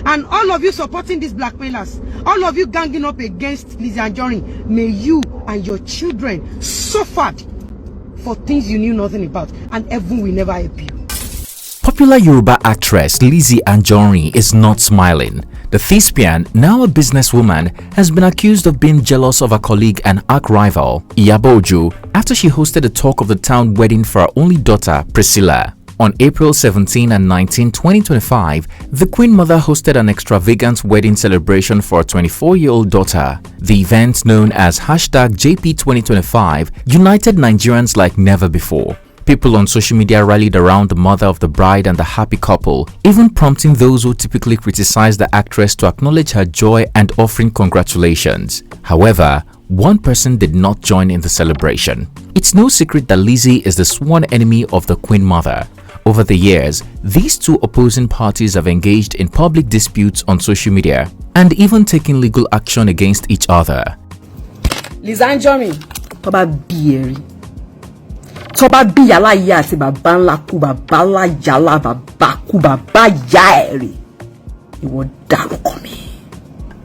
And all of you supporting these blackmailers, all of you ganging up against Lizzy Anjorin, may you and your children suffer for things you knew nothing about, and heaven will never help you. Popular Yoruba actress Lizzy Anjorin is not smiling. The thespian, now a businesswoman, has been accused of being jealous of her colleague and arch-rival, Iyabo Ojo, after she hosted a talk of the town wedding for her only daughter, Priscilla. On April 17 and 19, 2025, the Queen Mother hosted an extravagant wedding celebration for her 24-year-old daughter. The event, known as #JP2025, united Nigerians like never before. People on social media rallied around the mother of the bride and the happy couple, even prompting those who typically criticize the actress to acknowledge her joy and offering congratulations. However, one person did not join in the celebration. It's no secret that Lizzy is the sworn enemy of the Queen Mother. Over the years, these two opposing parties have engaged in public disputes on social media and even taken legal action against each other. Lizzy Anjorin, Toba Bieri. Toba Biyala Yati Babanla Kubabala Yala Babakubaba Yaeri. You were down on me.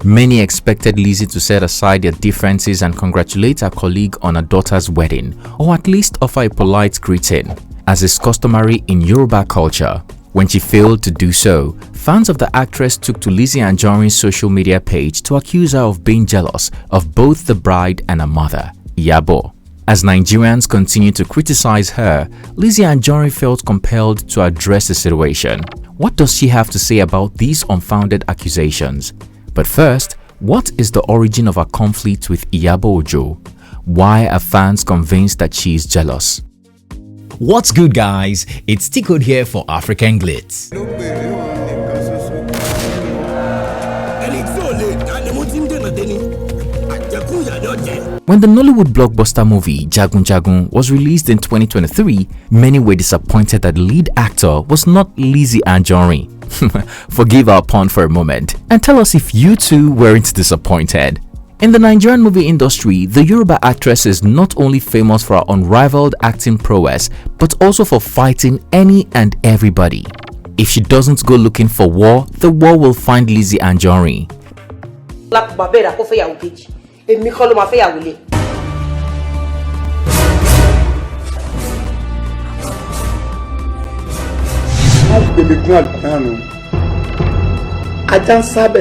Many expected Lizzy to set aside their differences and congratulate her colleague on her daughter's wedding, or at least offer a polite greeting, as is customary in Yoruba culture. When she failed to do so, fans of the actress took to Lizzy Anjorin's social media page to accuse her of being jealous of both the bride and her mother, Iyabo. As Nigerians continue to criticize her, Lizzy Anjorin felt compelled to address the situation. What does she have to say about these unfounded accusations? But first, what is the origin of her conflict with Iyabo Ojo? Why are fans convinced that she is jealous? What's good, guys? It's T-Code here for African Glitz. When the Nollywood blockbuster movie Jagun Jagun was released in 2023, many were disappointed that the lead actor was not Lizzy Anjorin. Forgive our pun for a moment and tell us if you too weren't disappointed. In the Nigerian movie industry, the Yoruba actress is not only famous for her unrivaled acting prowess, but also for fighting any and everybody. If she doesn't go looking for war, the war will find Lizzy Anjorin.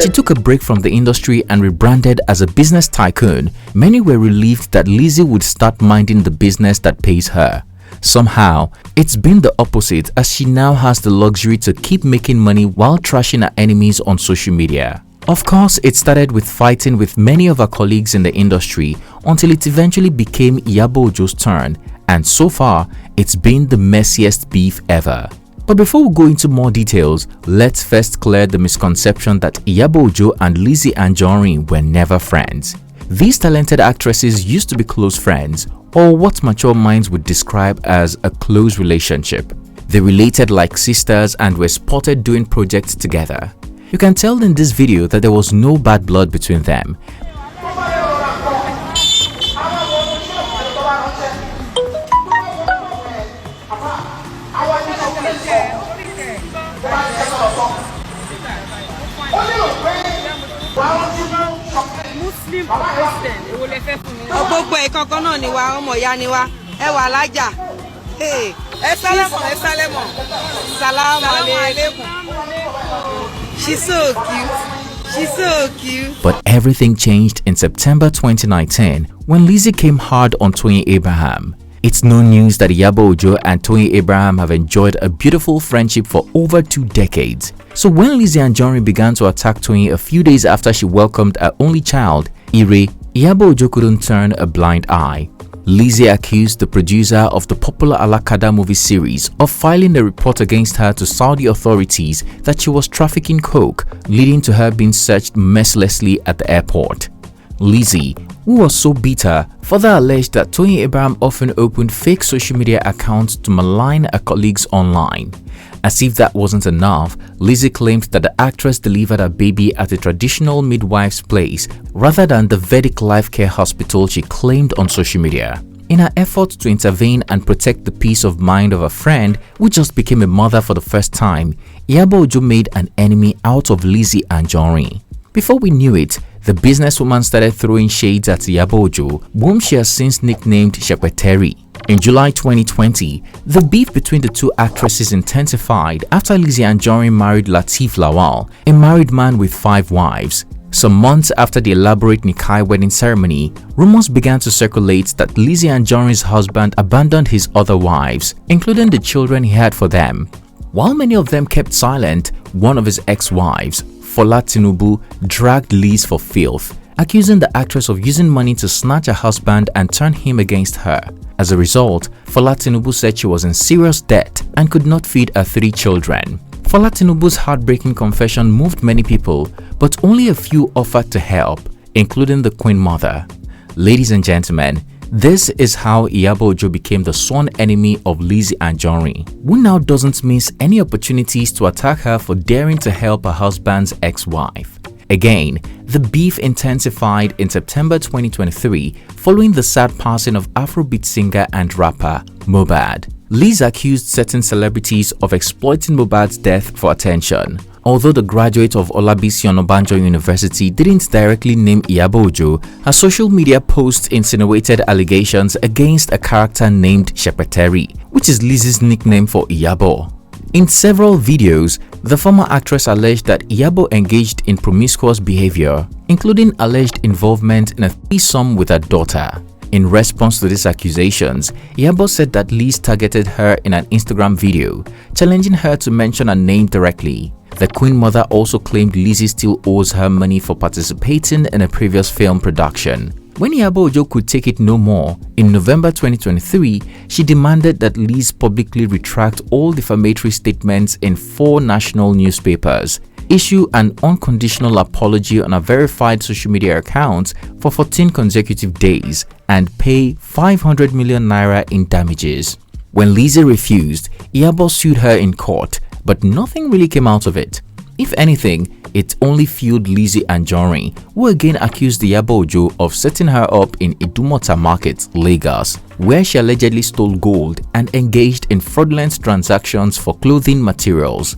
She took a break from the industry and rebranded as a business tycoon. Many were relieved that Lizzy would start minding the business that pays her. Somehow, it's been the opposite, as she now has the luxury to keep making money while trashing her enemies on social media. Of course, it started with fighting with many of her colleagues in the industry until it eventually became Iyabo Ojo's turn, and so far, it's been the messiest beef ever. But before we go into more details, let's first clear the misconception that Iyabo Ojo and Lizzy Anjorin were never friends. These talented actresses used to be close friends, or what mature minds would describe as a close relationship. They related like sisters and were spotted doing projects together. You can tell in this video that there was no bad blood between them. Muslim or Christian, it will affect me. She's so cute. She's so cute. But everything changed in September 2019 when Lizzy came hard on Toyin Abraham. It's no news that Iyabo Ojo and Toyin Abraham have enjoyed a beautiful friendship for over 2 decades. So when Lizzy Anjorin began to attack Toyin a few days after she welcomed her only child, Ire, Iyabo Ojo couldn't turn a blind eye. Lizzy accused the producer of the popular Alakada movie series of filing a report against her to Saudi authorities that she was trafficking coke, leading to her being searched mercilessly at the airport. Lizzy, who was so bitter, further alleged that Toyin Abraham often opened fake social media accounts to malign her colleagues online. As if that wasn't enough, Lizzy claimed that the actress delivered her baby at a traditional midwife's place rather than the Vedic Life Care Hospital she claimed on social media. In her effort to intervene and protect the peace of mind of a friend who just became a mother for the first time, Iyabo Ojo made an enemy out of Lizzy Anjorin. Before we knew it, the businesswoman started throwing shades at Iyabo Ojo, whom she has since nicknamed Shepeteri. In July 2020, the beef between the two actresses intensified after Lizzy Anjorin married Lateef Lawal, a married man with 5 wives. Some months after the elaborate Nikai wedding ceremony, rumors began to circulate that Lizzy Anjorin's husband abandoned his other wives, including the children he had for them. While many of them kept silent, one of his ex-wives, Fola Tinubu, dragged Liz for filth, accusing the actress of using money to snatch her husband and turn him against her. As a result, Fola Tinubu said she was in serious debt and could not feed her 3 children. Fola Tinubu's heartbreaking confession moved many people, but only a few offered to help, including the Queen Mother. Ladies and gentlemen, this is how Iyabo Ojo became the sworn enemy of Lizzy Anjorin, who now doesn't miss any opportunities to attack her for daring to help her husband's ex-wife. Again, the beef intensified in September 2023 following the sad passing of Afrobeat singer and rapper Mohbad. Liz accused certain celebrities of exploiting Mohbad's death for attention. Although the graduate of Olabisi Onabanjo University didn't directly name Iyabo Ojo, her social media posts insinuated allegations against a character named Shepeteri, which is Liz's nickname for Iyabo. In several videos, the former actress alleged that Iyabo engaged in promiscuous behavior, including alleged involvement in a threesome with her daughter. In response to these accusations, Iyabo said that Liz targeted her in an Instagram video, challenging her to mention her name directly. The Queen Mother also claimed Lizzy still owes her money for participating in a previous film production. When Iyabo Ojo could take it no more, in November 2023, she demanded that Liz publicly retract all defamatory statements in 4 national newspapers, issue an unconditional apology on a verified social media account for 14 consecutive days, and pay 500 million naira in damages. When Lizzy refused, Iyabo sued her in court, but nothing really came out of it. If anything, it only fueled Lizzy Anjorin, who again accused Iyabo Ojo of setting her up in Idumota Market, Lagos, where she allegedly stole gold and engaged in fraudulent transactions for clothing materials.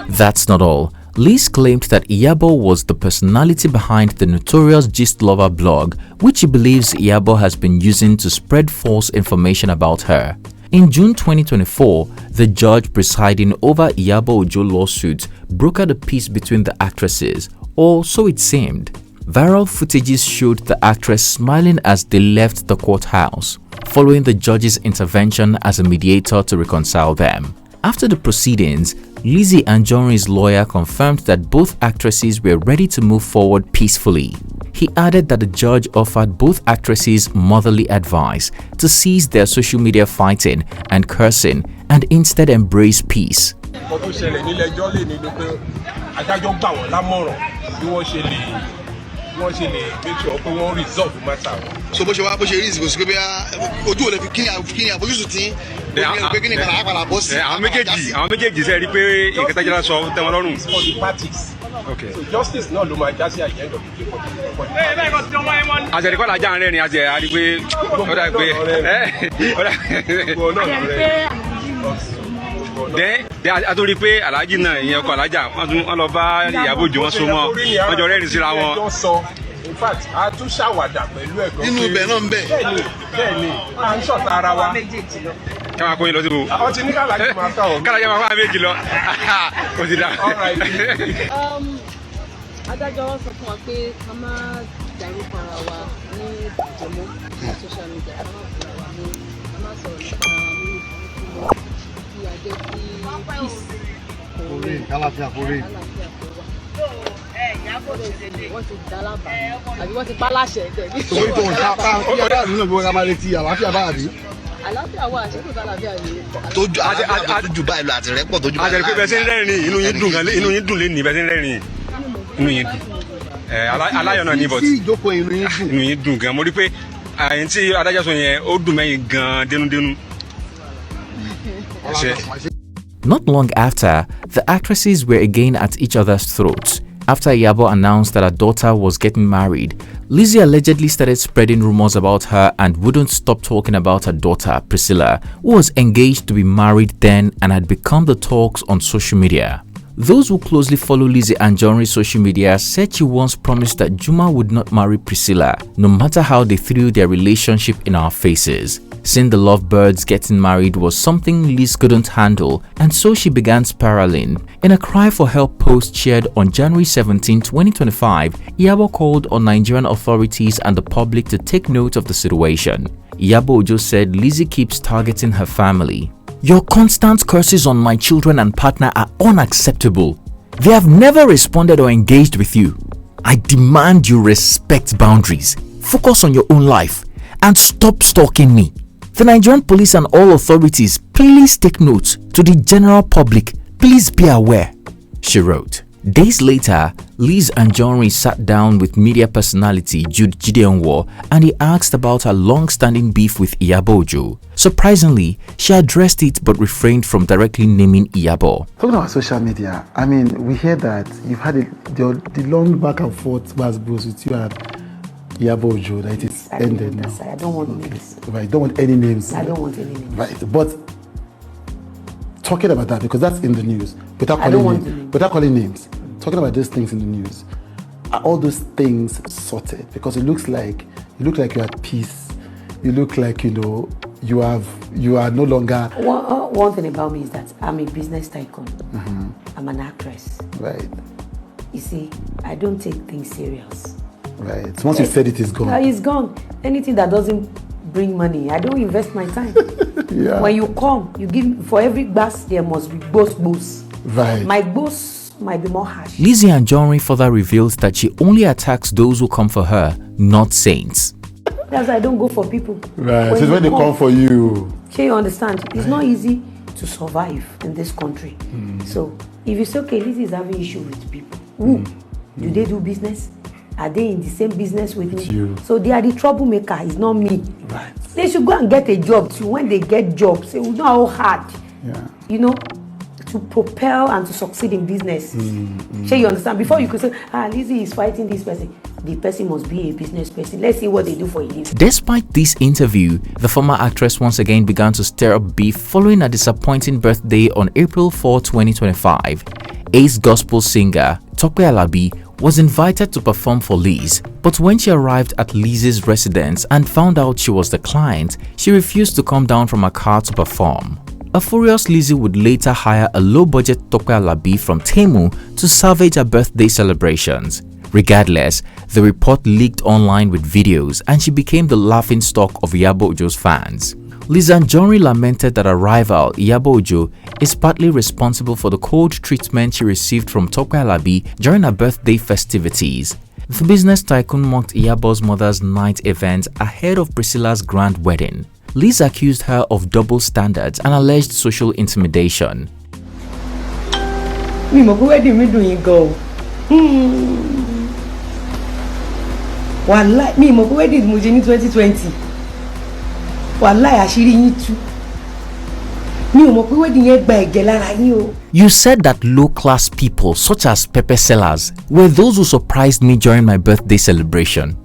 That's not all. Liz claimed that Iyabo was the personality behind the notorious Gist Lover blog, which she believes Iyabo has been using to spread false information about her. In June 2024, the judge presiding over Iyabo Ojo lawsuit brokered a peace between the actresses, or so it seemed. Viral footages showed the actress smiling as they left the courthouse, following the judge's intervention as a mediator to reconcile them. After the proceedings, Lizzy Anjorin's lawyer confirmed that both actresses were ready to move forward peacefully. He added that the judge offered both actresses motherly advice to cease their social media fighting and cursing and instead embrace peace. So bó ṣe wá bó ṣe rí ìsìnkú sí pé ojú ò lè fi kí ni àfojúsùn tí pé kí ni ìpàdé àpàlà bọ́ sí. àwọn méjèèjì sẹ́ẹ̀ rí pé nǹkan tá jẹ́ra sọ tẹ́wọ́n lọ́rùn. for the parties. Okay. So justice náà ló máa já sí at the end of the day for the parties. àṣẹ̀ríkọ́ làjà ń rẹ́rìn àṣẹ àrí pé ó dà pé àtúrí pé aláàjì náà ìyẹn ọkọ alájà wọn lọ bá Iyabo Ojo wọn so mọ́ wọn jọ rẹ́rìn síra wọn. In fact, a tún ṣàwàdà pẹ̀lú ẹ̀gbọ́n. Nínú ibẹ̀ náà ń bẹ̀. Bẹ́ẹ̀ni, à ń ṣọ̀tá ara wa. Ká máa kó yín lọ síbo. Àwọn ti ní kàlájì máa ká ọ. Kàlájì máa fà méjì lọ. Kò sí dá. Adájọ́ wọn sọ fún wa pé ká má dárúkọ ara wa ní ìjọmọ́ social media, ká má fún wa ní ká má sọ̀rọ̀ nípa mímú ìfowópamọ́ kí a jẹ́ kí peace kò rí. Kálàfíà kò rí. wọ́n ti dá lábàá àbí wọ́n ti pa láṣẹ tẹ̀lé. Torí tó ń ká kí ọ̀rẹ́ àdúgbò náà bí wọ́n ká máa retí àlàáfíà bá àbí. Àlàáfíà wà ṣé kò sálàáfíà yìí. Tójú àlàáfíà tó ju báyìí lọ àti rẹ́pọ̀ tójú báyìí lọ. àjẹrìí pé bẹ́ẹ̀ ṣe ń rẹ́rìn inú yín dùn gan inú yín dùn lé ní bẹ́ẹ̀ ṣe ń rẹ́rìn inú yín dùn. Aláyọ̀ náà ní bọ̀t tí ìjókòó inú yín dùn. inú yín dùn gan mo rí pé àyìn tí adájọ́ sọ yẹn ó dùn mẹ́yìn gan dénúdénú. Not long after, the actresses were again at each other's throats. After Iyabo announced that her daughter was getting married, Lizzy allegedly started spreading rumors about her and wouldn't stop talking about her daughter, Priscilla, who was engaged to be married then and had become the talks on social media. Those who closely follow Lizzy Anjorin's social media said she once promised that Juma would not marry Priscilla, no matter how they threw their relationship in our faces. Seeing the lovebirds getting married was something Liz couldn't handle, and so she began spiraling. In a cry for help post shared on January 17, 2025, Iyabo called on Nigerian authorities and the public to take note of the situation. Iyabo Ojo said Lizzy keeps targeting her family. "Your constant curses on my children and partner are unacceptable. They have never responded or engaged with you. I demand you respect boundaries, focus on your own life, and stop stalking me. The Nigerian police and all authorities, please take note. To the general public, please be aware," she wrote. Days later, Lizzy Anjorin sat down with media personality Jude Gideonwo and he asked about her long-standing beef with Iyabo Ojo. Surprisingly, she addressed it but refrained from directly naming Iyabo. Talking about social media, I mean, we hear that you've had the long back and forth buzz with you and Iyabo Ojo, that it is ended now. I don't want names. Right, don't want any names. I don't want any names. Right, but talking about that, because that's in the news, without calling names, talking about these things in the news, are all those things sorted? Because you look like you're at peace. You look like you are no longer. One thing about me is that I'm a business tycoon. I'm an actress. Right. You see, I don't take things serious. Right. So once you said it is gone. It's gone. Anything that doesn't bring money, I don't invest my time. Yeah. When you come, you give for every boss there must be boss. Right. My boss might be more harsh. Lizzy Anjorin further reveals that she only attacks those who come for her, not saints. That's why I don't go for people. Right. So when they come for you. Okay, you understand? It's not easy to survive in this country. So if you say, okay, Lizzy is having issue with people, who? Do they do business? Are they in the same business with me? You. So they are the troublemaker, it's not me. Right. They should go and get a job too. When they get jobs, they will know how hard, to propel and to succeed in business. So you understand? Before you could say, Lizzy is fighting this person. The person must be a business person. Let's see what they do for a living. Despite this interview, the former actress once again began to stir up beef following a disappointing birthday on April 4, 2025. Ace gospel singer Tope Alabi was invited to perform for Liz, but when she arrived at Liz's residence and found out she was the client, she refused to come down from her car to perform. A furious Lizzy would later hire a low-budget Tope Alabi from Temu to salvage her birthday celebrations. Regardless, the report leaked online with videos and she became the laughingstock of Iyabo Ojo's fans. Lizzy Anjorin lamented that her rival, Iyabo Ojo, is partly responsible for the cold treatment she received from Tope Alabi during her birthday festivities. The business tycoon mocked Iyabo's mother's night event ahead of Priscilla's grand wedding. Liz accused her of double standards and alleged social intimidation. Wallahi, mo wedding mo je ní 2020. Wallahi àṣírí yín tú. Mi ò mọ̀ pé wedding yẹn gba ẹ̀jẹ̀ lára yín o. You said that low-class people such as pepper sellers were those who surprised me during my birthday celebration.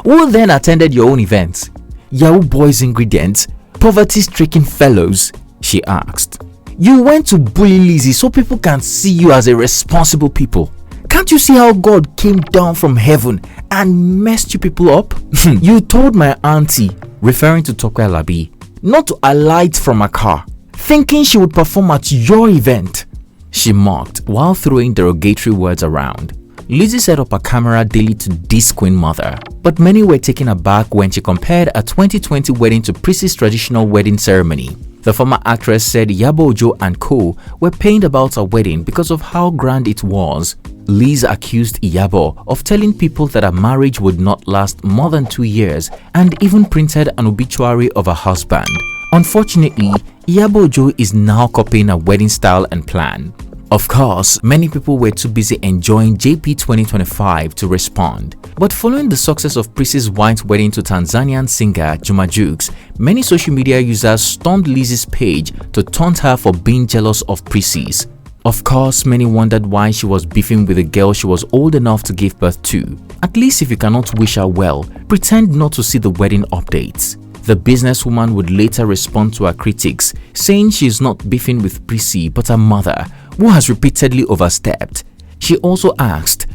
Who then attended your own events? Yahoo Boys ingredients? Poverty-stricken fellows? She asked. You went to bully Lizzy so people can see you as a responsible people. Can't you see how God came down from heaven and messed you people up? You told my auntie, referring to Tope Alabi, not to alight from a car, thinking she would perform at your event. She mocked while throwing derogatory words around. Lizzy set up a camera daily to diss Queen Mother, but many were taken aback when she compared a 2020 wedding to Priscilla's traditional wedding ceremony. The former actress said Iyabo Ojo and co were pained about her wedding because of how grand it was. Liz accused Iyabo of telling people that her marriage would not last more than 2 years and even printed an obituary of her husband. Unfortunately, Iyabo Ojo is now copying her wedding style and plan. Of course, many people were too busy enjoying JP 2025 to respond. But following the success of Priscilla's white wedding to Tanzanian singer Juma Jukes, many social media users stormed Lizzy's page to taunt her for being jealous of Priscilla's. Of course, many wondered why she was beefing with a girl she was old enough to give birth to. At least if you cannot wish her well, pretend not to see the wedding updates. The businesswoman would later respond to her critics, saying she is not beefing with Priscilla but her mother, who has repeatedly overstepped. She also asked,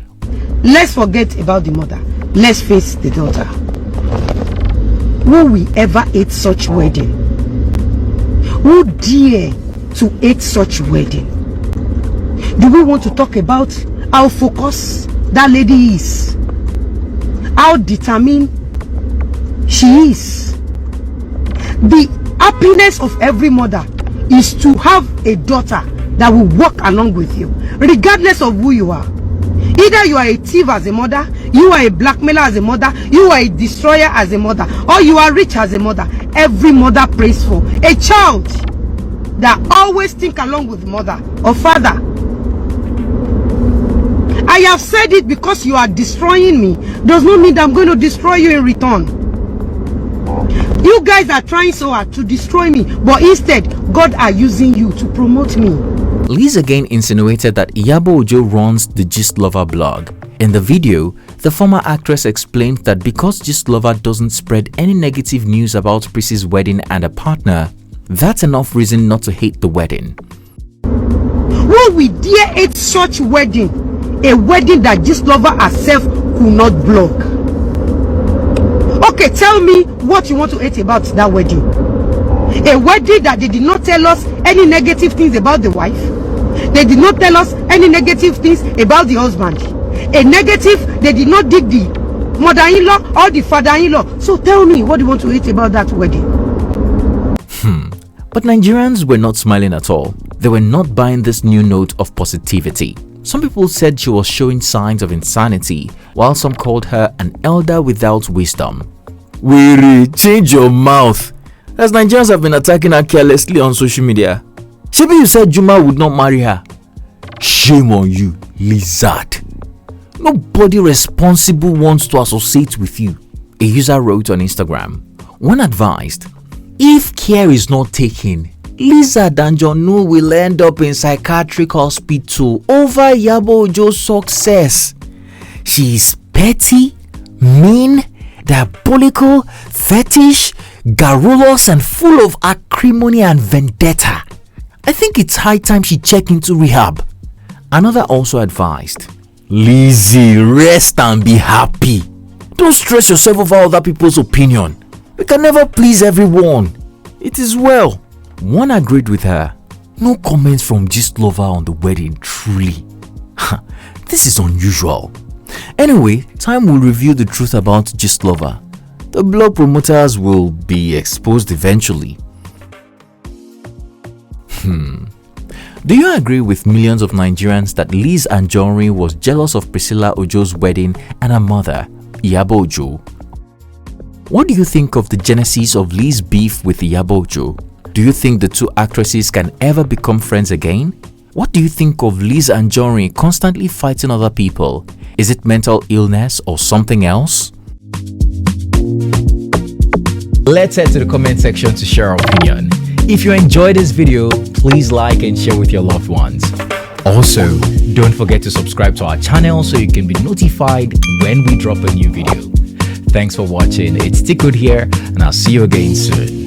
let's forget about the mother. Let's face the daughter. Will we ever hate such wedding? Who dare to hate such wedding? Do we want to talk about how focused that lady is? How determined she is? The happiness of every mother is to have a daughter that will walk along with you, regardless of who you are. Either you are a thief as a mother, you are a blackmailer as a mother, you are a destroyer as a mother, or you are rich as a mother. Every mother prays for a child that always think along with mother or father. I have said it, because you are destroying me does not mean that I'm going to destroy you in return. You guys are trying so hard to destroy me, but instead God are using you to promote me. Liz again insinuated that Iyabo Ojo runs the Gist Lover blog. In the video, the former actress explained that because Gist Lover doesn't spread any negative news about Priscilla's wedding and her partner, that's enough reason not to hate the wedding. Will we dare hate such wedding? A wedding that Gist Lover herself could not block. Okay, tell me what you want to hate about that wedding. A wedding that they did not tell us any negative things about the wife. They did not tell us any negative things about the husband. A negative, they did not dig the mother-in-law or the father-in-law. So tell me, what do you want to hate about that wedding? But Nigerians were not smiling at all. They were not buying this new note of positivity. Some people said she was showing signs of insanity, while some called her an elder without wisdom. Weary, change your mouth, as Nigerians have been attacking her carelessly on social media. Shebi, you said Juma would not marry her. Shame on you, lizard. Nobody responsible wants to associate with you, a user wrote on Instagram. One advised, if care is not taken, Lizzy Anjorin will end up in psychiatric hospital over Iyabo Ojo's success. She is petty, mean, diabolical, fetish, garrulous, and full of acrimony and vendetta. I think it's high time she check into rehab. Another also advised, Lizzy, rest and be happy. Don't stress yourself over other people's opinion. We can never please everyone. It is well. One agreed with her. No comments from Gist Lover on the wedding, truly. This is unusual. Anyway, time will reveal the truth about Gist Lover. The blog promoters will be exposed eventually. Do you agree with millions of Nigerians that Lizzy Anjorin was jealous of Pricilla Ojo's wedding and her mother, Iyabo Ojo? What do you think of the genesis of Liz's beef with Iyabo Ojo? Do you think the two actresses can ever become friends again? What do you think of Lizzy Anjorin constantly fighting other people? Is it mental illness or something else? Let's head to the comment section to share our opinion. If you enjoyed this video, please like and share with your loved ones. Also, don't forget to subscribe to our channel so you can be notified when we drop a new video. Thanks for watching. It's Tikkud here, and I'll see you again soon.